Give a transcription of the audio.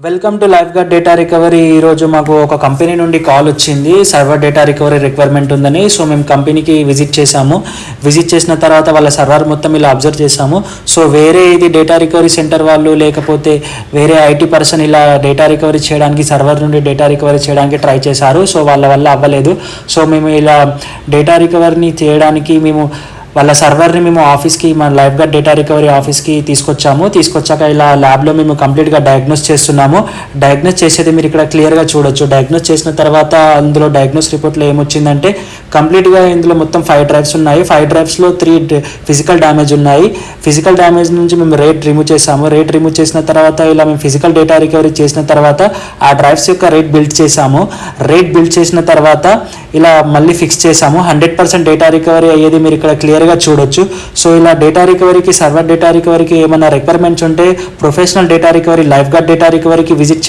Welcome to life guard data recovery. ఈరోజు మాకు ఒక కంపెనీ నుండి కాల్ వచ్చింది, సర్వర్ డేటా రికవరీ రిక్వైర్మెంట్ ఉందని. సో మేము కంపెనీకి విజిట్ చేసాము. విజిట్ చేసిన తర్వాత వాళ్ళ సర్వర్ మొత్తం ఇలా అబ్జర్వ్ చేసాము. సో వేరే ఇది డేటా రికవరీ సెంటర్ వాళ్ళు లేకపోతే వేరే ఐటీ పర్సన్ ఇలా డేటా రికవరీ చేయడానికి, సర్వర్ నుండి డేటా రికవరీ చేయడానికి ట్రై చేశారు. సో వాళ్ళ వల్ల అవ్వలేదు. సో మేము ఇలా డేటా రికవరీని చేయడానికి వాళ్ళ సర్వర్ని మేము ఆఫీస్కి, మన లైఫ్ గార్డ్ డేటా రికవరీ ఆఫీస్కి తీసుకొచ్చాక ఇలా ల్యాబ్లో మేము కంప్లీట్గా డయాగ్నోస్ చేస్తున్నాము. డయాగ్నోస్ చేసేది మీరు ఇక్కడ క్లియర్గా చూడొచ్చు. డయాగ్నోస్ చేసిన తర్వాత అందులో డయాగ్నోస్ రిపోర్ట్లో ఏమొచ్చిందంటే కంప్లీట్గా ఇందులో మొత్తం 5 డ్రైవ్స్ ఉన్నాయి. 5 డ్రైవ్స్లో 3 ఫిజికల్ డ్యామేజ్ ఉన్నాయి. ఫిజికల్ డ్యామేజ్ నుంచి మేము రేట్ రిమూవ్ చేసాము. రేట్ రిమూవ్ చేసిన తర్వాత ఇలా మేము ఫిజికల్ డేటా రికవరీ చేసిన తర్వాత ఆ డ్రైవ్స్ యొక్క రేట్ బిల్డ్ చేసాము. రేట్ బిల్డ్ చేసిన తర్వాత ఇలా మళ్ళీ ఫిక్స్ చేసాము. 100% డేటా రికవరీ అయ్యేది మీరు ఇక్కడ క్లియర్గా చూడొచ్చు. సో ఇలా డేటా రికవరీకి, సర్వర్ డేటా రికవరీకి ఏమైనా రిక్వైర్మెంట్స్ ఉంటే professional data recovery, life guard data రికవరీకి విజిట్